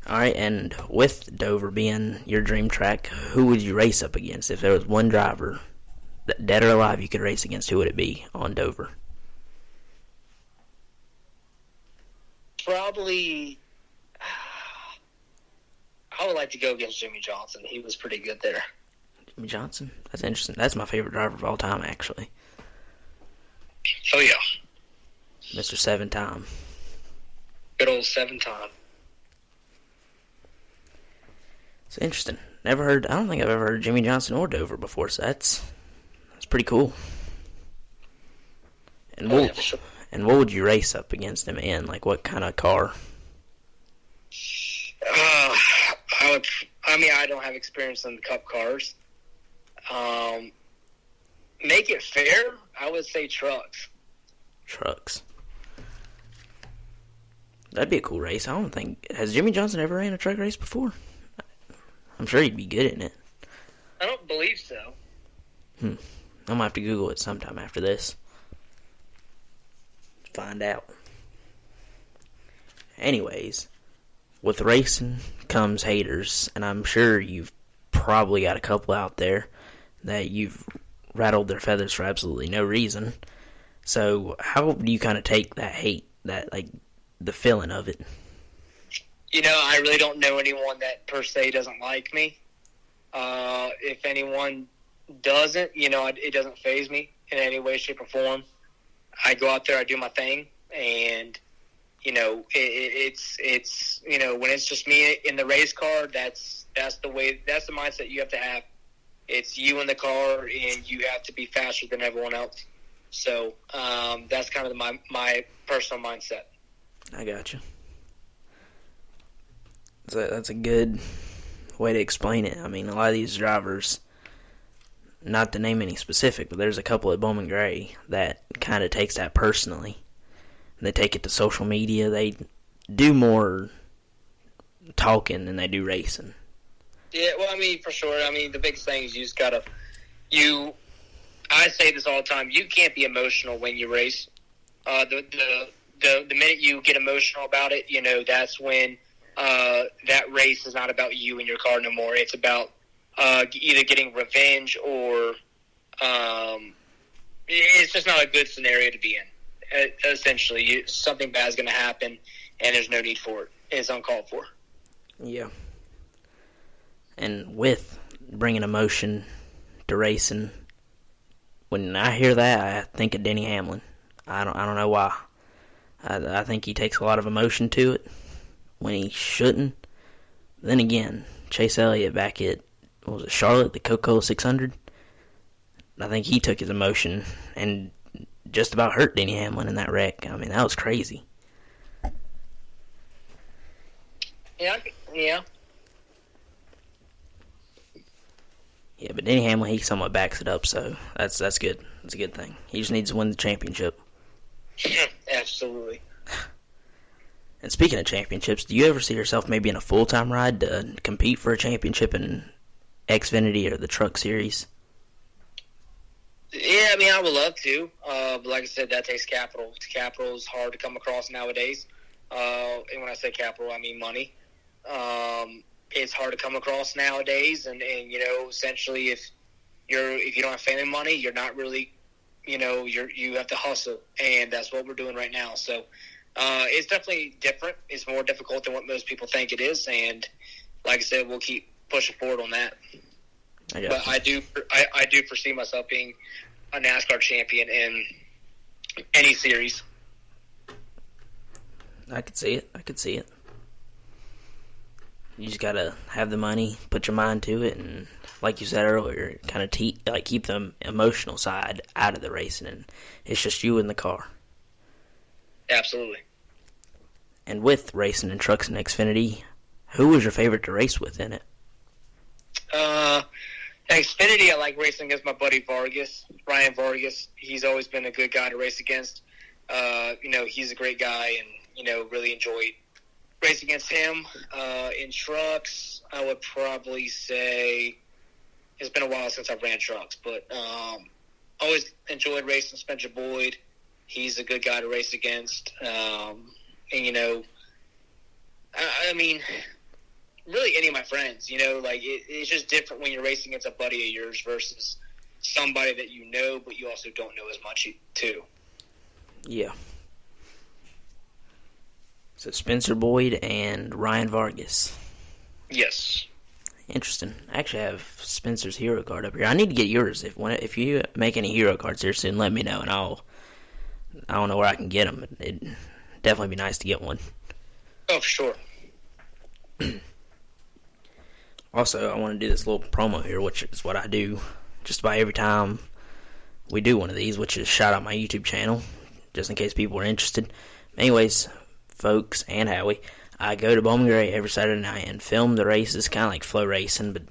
All right, and with Dover being your dream track, who would you race up against? If there was one driver, dead or alive, you could race against, who would it be on Dover? Probably, I would like to go against Jimmy Johnson. He was pretty good there. Jimmy Johnson? That's interesting. That's my favorite driver of all time, actually. Oh, yeah. Mr. Seven Time. Good old 7-time. It's interesting. I don't think I've ever heard Jimmy Johnson or Dover before, so that's pretty cool. And what would you race up against him in? Like, what kind of car? I don't have experience in the Cup cars. Make it fair, I would say trucks. Trucks. That'd be a cool race. Has Jimmy Johnson ever ran a truck race before? I'm sure he'd be good in it. I don't believe so. I'm gonna have to Google it sometime after this. Find out. Anyways, with racing comes haters, and I'm sure you've probably got a couple out there that you've rattled their feathers for absolutely no reason. So how do you kind of take that hate, that, like, the feeling of it? I really don't know anyone that per se doesn't like me. If anyone doesn't, it doesn't faze me in any way, shape, or form. I go out there, I do my thing, and it's when it's just me in the race car, that's the mindset you have to have. It's you in the car, and you have to be faster than everyone else. So that's kind of my personal mindset. I gotcha. That's a good way to explain it. I mean, a lot of these drivers, not to name any specific, but there's a couple at Bowman Gray that kind of takes that personally. They take it to social media. They do more talking than they do racing. Yeah, well, for sure. The biggest thing is you just gotta. I say this all the time. You can't be emotional when you race. The minute you get emotional about it, that's when that race is not about you and your car no more. It's about either getting revenge or it's just not a good scenario to be in. Essentially, something bad is going to happen, and there's no need for it. It's uncalled for. Yeah. And with bringing emotion to racing, when I hear that, I think of Denny Hamlin. I don't know why. I think he takes a lot of emotion to it when he shouldn't. Then again, Chase Elliott back at, what was it, Charlotte, the Coca-Cola 600? I think he took his emotion and just about hurt Denny Hamlin in that wreck. That was crazy. Yeah. Yeah, but Denny Hamlin, he somewhat backs it up, so that's good. That's a good thing. He just needs to win the championship. Absolutely. And speaking of championships, do you ever see yourself maybe in a full-time ride to compete for a championship in Xfinity or the Truck Series? Yeah, I would love to. But like I said, that takes capital. Capital is hard to come across nowadays. And when I say capital, I mean money. It's hard to come across nowadays. And essentially if you don't have family money, you're not really, you have to hustle. And that's what we're doing right now. So it's definitely different. It's more difficult than what most people think it is. And like I said, we'll keep pushing forward on that. But I do foresee myself being a NASCAR champion in any series. I could see it. You just gotta have the money, put your mind to it, and like you said earlier, kind of keep the emotional side out of the racing, and it's just you in the car. Absolutely. And with racing and trucks and Xfinity, who was your favorite to race with in it? Xfinity, I like racing against my buddy Vargas, Ryan Vargas. He's always been a good guy to race against. He's a great guy, and really enjoyed racing against him. In trucks, I would probably say it's been a while since I've ran trucks, but always enjoyed racing Spencer Boyd. He's a good guy to race against. really any of my friends. Like it's just different when you're racing against a buddy of yours versus somebody that you know, but you also don't know as much too. Yeah. So Spencer Boyd and Ryan Vargas. Yes. Interesting. I actually have Spencer's hero card up here. I need to get yours. If you make any hero cards here soon, let me know, and I don't know where I can get them. But it'd definitely be nice to get one. Oh, for sure. Also, I want to do this little promo here, which is what I do just about every time we do one of these, which is shout out my YouTube channel, just in case people are interested. Anyways, folks and Howie, I go to Bowman Gray every Saturday night and film the races, kind of like flow racing, but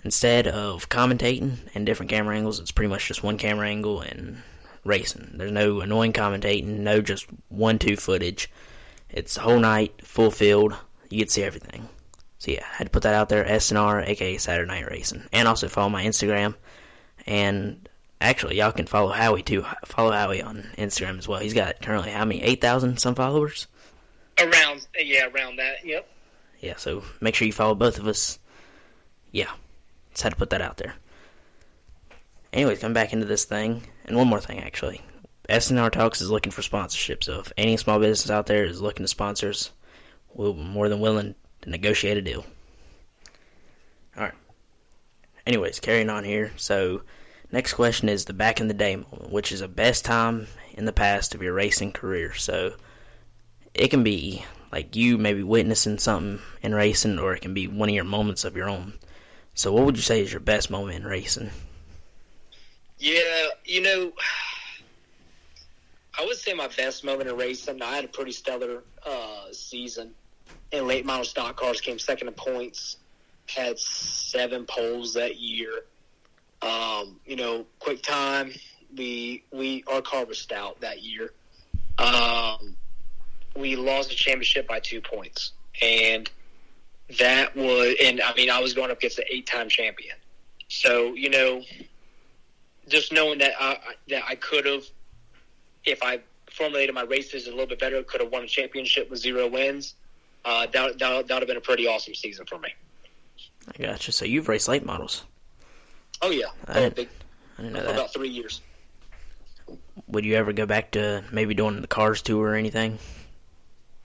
instead of commentating and different camera angles, it's pretty much just one camera angle and racing. There's no annoying commentating, no just 1-2 footage. It's the whole night, full field. You get to see everything. So yeah, I had to put that out there, SNR, aka Saturday Night Racing. And also follow my Instagram. And actually, y'all can follow Howie too. Follow Howie on Instagram as well. He's got currently, how many, 8,000 some followers? Around that, yep. Yeah, so make sure you follow both of us. Yeah, just had to put that out there. Anyways, come back into this thing. And one more thing, actually. SNR Talks is looking for sponsorship, so if any small business out there is looking to sponsors, we're more than willing to negotiate a deal. Alright. Anyways, carrying on here. So, next question is the back in the day moment, which is a best time in the past of your racing career. So, it can be like you maybe witnessing something in racing, or it can be one of your moments of your own. So, what would you say is your best moment in racing? Yeah, I would say my best moment in racing, I had a pretty stellar season. In late model stock cars, came second in points, had 7 poles that year. Quick time, our car was stout that year. We lost the championship by 2 points. And I was going up against the 8-time champion. So, just knowing that I could have, if I formulated my races a little bit better, could have won a championship with 0 wins. That would have been a pretty awesome season for me. I gotcha. So you've raced late models. Oh, yeah. I didn't know that. For about 3 years. Would you ever go back to maybe doing the Cars Tour or anything?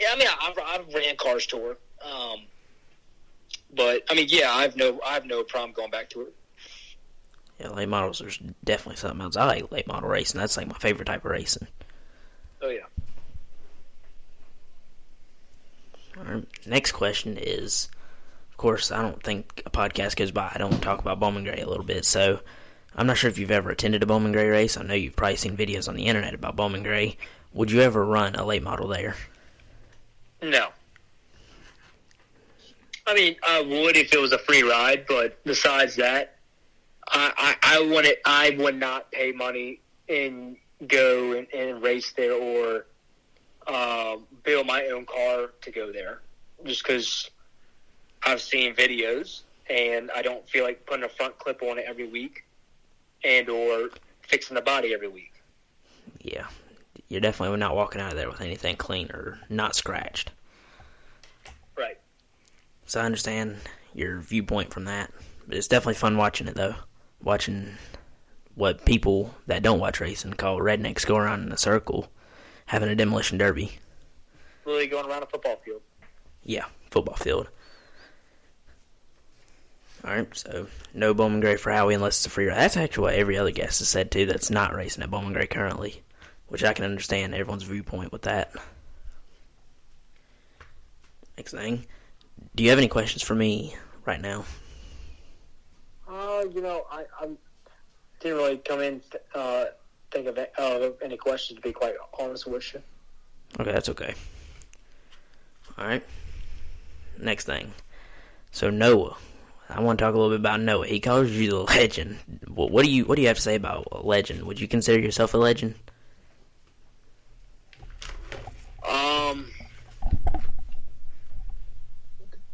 Yeah, I've ran Cars Tour. But, I have no problem going back to it. Yeah, late models, there's definitely something else. I like late model racing. That's like my favorite type of racing. Oh, yeah. Our next question is, of course, I don't think a podcast goes by I don't talk about Bowman Gray a little bit. So I'm not sure if you've ever attended a Bowman Gray race. I know you've probably seen videos on the internet about Bowman Gray. Would you ever run a late model there? No. I would if it was a free ride, but besides that, I would not pay money and go and race there or build my own car to go there, just because I've seen videos and I don't feel like putting a front clip on it every week and or fixing the body every week. Yeah, you're definitely not walking out of there with anything clean or not scratched. Right. So I understand your viewpoint from that, but it's definitely fun watching it though. Watching what people that don't watch racing call rednecks go around in a circle having a demolition derby. Really going around a football field. Yeah, football field. Alright, so no Bowman Gray for Howie unless it's a free ride. That's actually what every other guest has said too that's not racing at Bowman Gray currently, which I can understand everyone's viewpoint with that. Next thing, do you have any questions for me right now? I didn't really come in think of any questions, to be quite honest with you. Okay, that's okay. Alright. Next thing. So Noah. I want to talk a little bit about Noah. He calls you the legend. What do you have to say about a legend? Would you consider yourself a legend?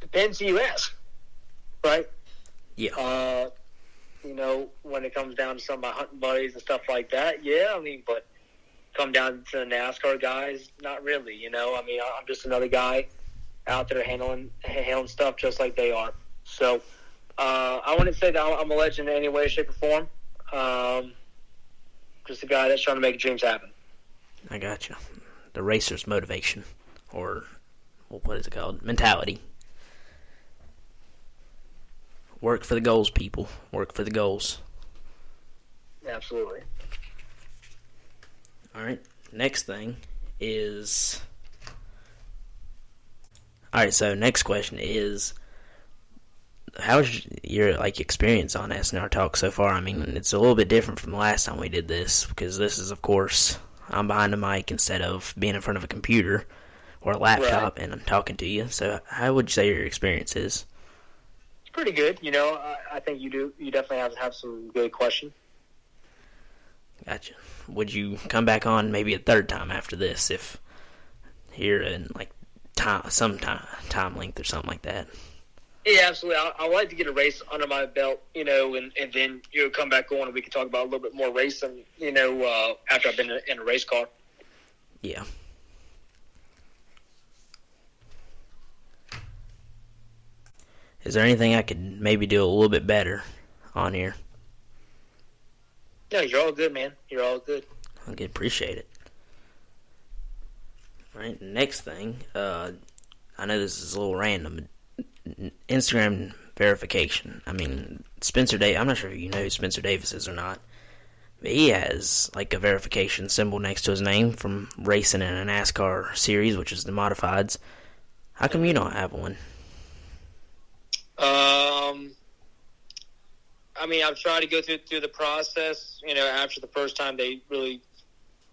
Depends who you ask. Right? Yeah. When it comes down to some of my hunting buddies and stuff like that, yeah, but come down to the NASCAR guys, not really, I'm just another guy out there handling stuff just like they are. So I wouldn't say that I'm a legend in any way, shape, or form. Just a guy that's trying to make dreams happen. I got you. The racer's motivation, or what is it called? Mentality. Work for the goals, people. Work for the goals. Absolutely. All right. Next thing is... All right, so next question is, how's your experience on SNR Talk so far? I mean, it's a little bit different from the last time we did this, because this is, of course, I'm behind a mic instead of being in front of a computer or a laptop, and I'm talking to you. So how would you say your experience is? It's pretty good. I think you definitely have some good questions. Gotcha. Would you come back on maybe a third time after this, if here in some time length or something like that? Yeah, absolutely. I would like to get a race under my belt, and then come back on and we can talk about a little bit more racing, after I've been in a race car. Yeah. Is there anything I could maybe do a little bit better on here? No, you're all good, man. You're all good. Okay, appreciate it. All right, next thing, I know this is a little random. Instagram verification. I mean, Spencer Davis, I'm not sure if you know who Spencer Davis is or not, but he has a verification symbol next to his name from racing in a NASCAR series, which is the modifieds. How come you don't have one? I mean, I've tried to go through the process. After the first time they really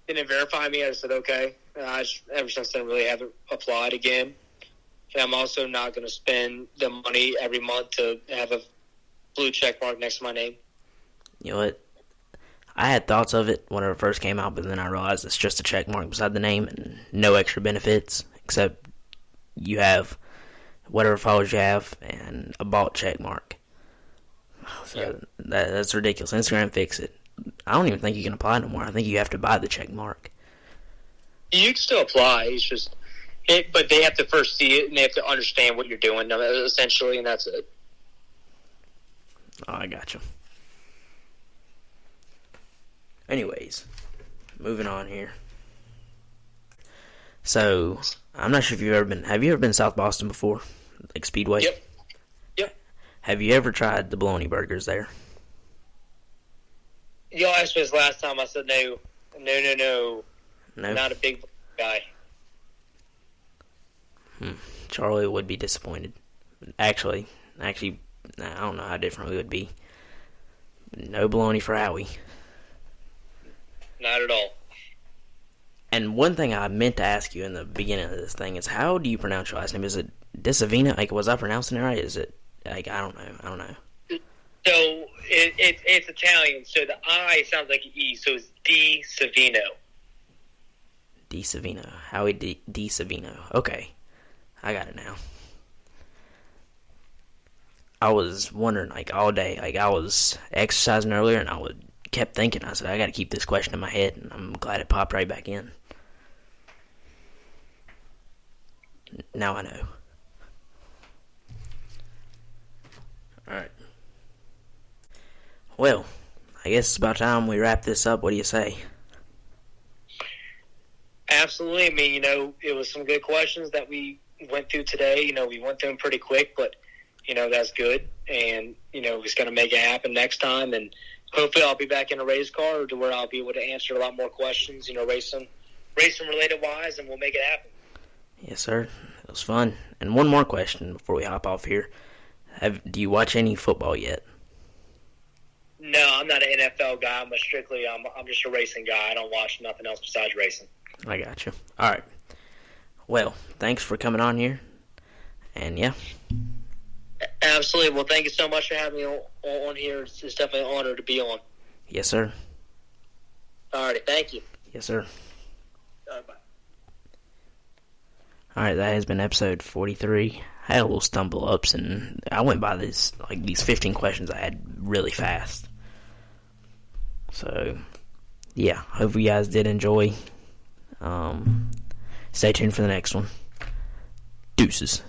didn't verify me, I just said, okay. Ever since then, really haven't applied again. And I'm also not going to spend the money every month to have a blue check mark next to my name. You know what? I had thoughts of it whenever it first came out, but then I realized it's just a check mark beside the name and no extra benefits, except you have whatever followers you have and a bought check mark. So that's ridiculous. Instagram fix it. I don't even think you can apply no more. I think you have to buy the check mark. You can still apply. It's just... but they have to first see it, and they have to understand what you're doing, essentially, and that's it. Oh, I gotcha. Anyways, moving on here. So, I'm not sure if you've ever been... Have you ever been to South Boston before? Speedway? Yep. Have you ever tried the bologna burgers there? Y'all asked me this last time. I said no. No? Not a big guy. Charlie would be disappointed. Actually, I don't know how different we would be. No bologna for Howie. Not at all. And one thing I meant to ask you in the beginning of this thing is, how do you pronounce your last name? Is it Disavino? Was I pronouncing it right? Is it, I don't know. So, it's Italian, so the I sounds like an E, so it's Disavino. Disavino. Howie Disavino. Okay. I got it now. I was wondering, all day. I was exercising earlier, and kept thinking. I said, I got to keep this question in my head, and I'm glad it popped right back in. Now I know. Alright. Well, I guess it's about time we wrap this up. What do you say? Absolutely. I mean, it was some good questions that we went through today. We went through them pretty quick, but, that's good. And, we're just going to make it happen next time. And hopefully I'll be back in a race car to where I'll be able to answer a lot more questions, racing related wise, and we'll make it happen. Yes, sir. It was fun. And one more question before we hop off here. Do you watch any football yet? No, I'm not an NFL guy. I'm just a racing guy. I don't watch nothing else besides racing. I got you. All right. Well, thanks for coming on here. And, yeah. Absolutely. Well, thank you so much for having me on here. It's definitely an honor to be on. Yes, sir. All right. Thank you. Yes, sir. All right, bye. All right, that has been episode 43. I had a little stumble ups, and I went by these 15 questions I had really fast. So, yeah, hope you guys did enjoy. Stay tuned for the next one. Deuces.